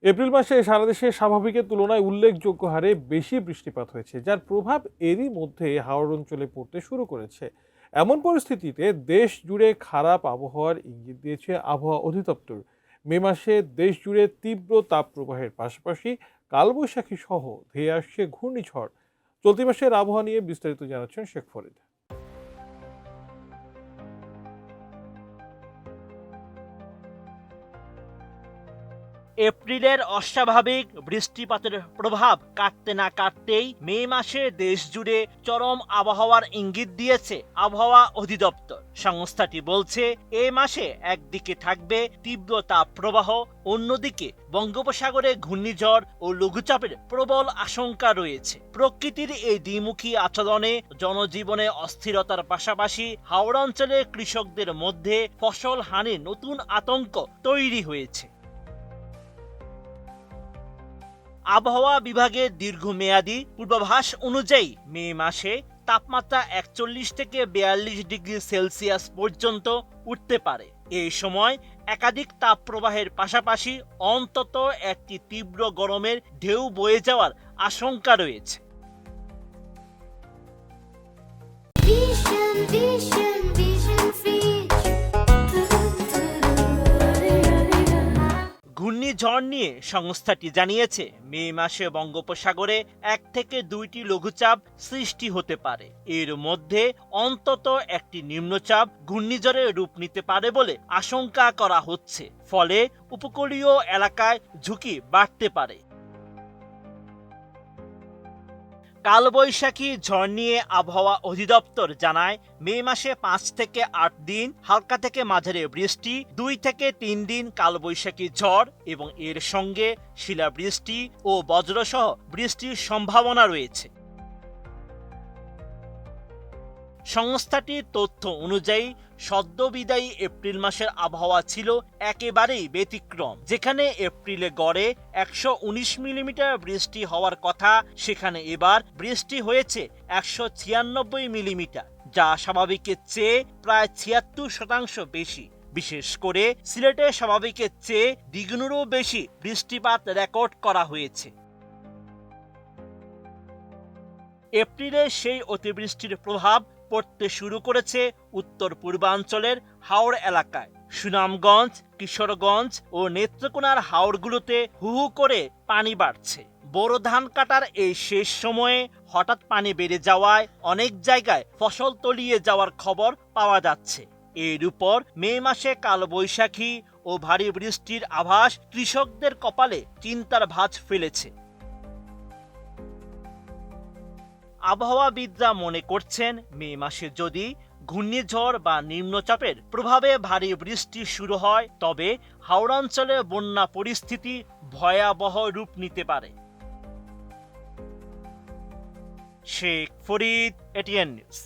April মাসে সারা দেশে স্বাভাবিকের তুলনায় উল্লেখযোগ্য হারে বেশি বৃষ্টিপাত হয়েছে, যার প্রভাব এরই মধ্যে হাওড় অঞ্চলে পড়তে শুরু করেছে। এমন পরিস্থিতিতে দেশ জুড়ে খারাপ আবহাওয়ার ইঙ্গিত দিয়েছে আবহাওয়া অধিদপ্তর। মে মাসে দেশ জুড়ে তীব্র তাপপ্রবাহের পাশাপাশি কালবৈশাখী সহ ধেয়ে আসছে ঘূর্ণিঝড়। চলতি মাসের আবহাওয়া নিয়ে বিস্তারিত জানাচ্ছেন শেখ ফরিদ। এপ্রিলের অস্বাভাবিক বৃষ্টিপাতের প্রভাব কাটতে না কাটতেই মে মাসে দেশ জুড়ে চরম আবহাওয়ার ইঙ্গিত দিয়েছে আবহাওয়া অধিদপ্তর। সংস্থাটি বলছে এ মাসে একদিকে থাকবে তীব্র তাপপ্রবাহ, অন্যদিকে বঙ্গোপসাগরে ঘূর্ণিঝড় ও লঘুচাপের প্রবল আশঙ্কা রয়েছে। প্রকৃতির এই দ্বিমুখী আচরণে জনজীবনে অস্থিরতার পাশাপাশি হাওড়া অঞ্চলে কৃষকদের মধ্যে ফসল হানির নতুন আতঙ্ক তৈরি হয়েছে। আবহাওয়া বিভাগের দীর্ঘমেয়াদী পূর্বাভাস অনুযায়ী মে মাসে তাপমাত্রা 41 থেকে 42 ডিগ্রি সেলসিয়াস পর্যন্ত উঠতে পারে। এই সময় একাধিক তাপপ্রবাহের পাশাপাশি অন্তত একটি তীব্র গরমের ঢেউ বয়ে যাওয়ার আশঙ্কা রয়েছে। ঘূর্ণিঝড় নিয়ে সংস্থাটি জানিয়েছে মে মাসে বঙ্গোপসাগরে 1 থেকে 2টি লঘুচাপ সৃষ্টি হতে পারে। এর মধ্যে অন্তত একটি নিম্নচাপ ঘূর্ণিঝড়ের রূপ নিতে পারে বলে আশঙ্কা করা হচ্ছে, ফলে উপকূলীয় এলাকায় ঝুঁকি বাড়তে পারে। কালবৈশাখী ঝড় নিয়ে আবহাওয়া অধিদপ্তর জানায় মে মাসে 5 থেকে 8 দিন হালকা থেকে মাঝারি বৃষ্টি, 2 থেকে 3 দিন কালবৈশাখী ঝড় এবং এর সঙ্গে শিলাবৃষ্টি ও বজ্রসহ বৃষ্টির সম্ভাবনা রয়েছে। সংস্থাটির তথ্য অনুযায়ী সদ্যবিদায়ী এপ্রিল মাসের আবহাওয়া ছিল একেবারেই ব্যতিক্রম। যেখানে এপ্রিলে গড়ে 119 মিলিমিটার বৃষ্টি হওয়ার কথা, সেখানে এবার বৃষ্টি হয়েছে 196 মিলিমিটার, যা স্বাভাবিকের চেয়ে প্রায় 76% বেশি। বিশেষ করে সিলেটে স্বাভাবিকের চেয়ে দ্বিগুণেরও বেশি বৃষ্টিপাত রেকর্ড করা হয়েছে। এপ্রিলে সেই অতিবৃষ্টির প্রভাব পড়তে শুরু করেছে উত্তর পূর্বাঞ্চলের হাওড় এলাকায়। সুনামগঞ্জ, কিশোরগঞ্জ ও নেত্রকোনার হাওড়গুলোতে হু হু করে পানি বাড়ছে। বোরো ধান কাটার এই শেষ সময়ে হঠাৎ পানি বেড়ে যাওয়ায় অনেক জায়গায় ফসল তলিয়ে যাওয়ার খবর পাওয়া যাচ্ছে। এর উপর মে মাসে কালবৈশাখী ও ভারী বৃষ্টির আভাস কৃষকদের কপালে চিন্তার ভাঁজ ফেলেছে। আবহাওয়াবিদরা মনে করছেন মে মাসে যদি ঘূর্ণিঝড় বা নিম্নচাপের প্রভাবে ভারী বৃষ্টি শুরু হয়, তবে হাওড়াঞ্চলে বন্যা পরিস্থিতি ভয়াবহ রূপ নিতে পারে। Sheikh Farid, ATN news.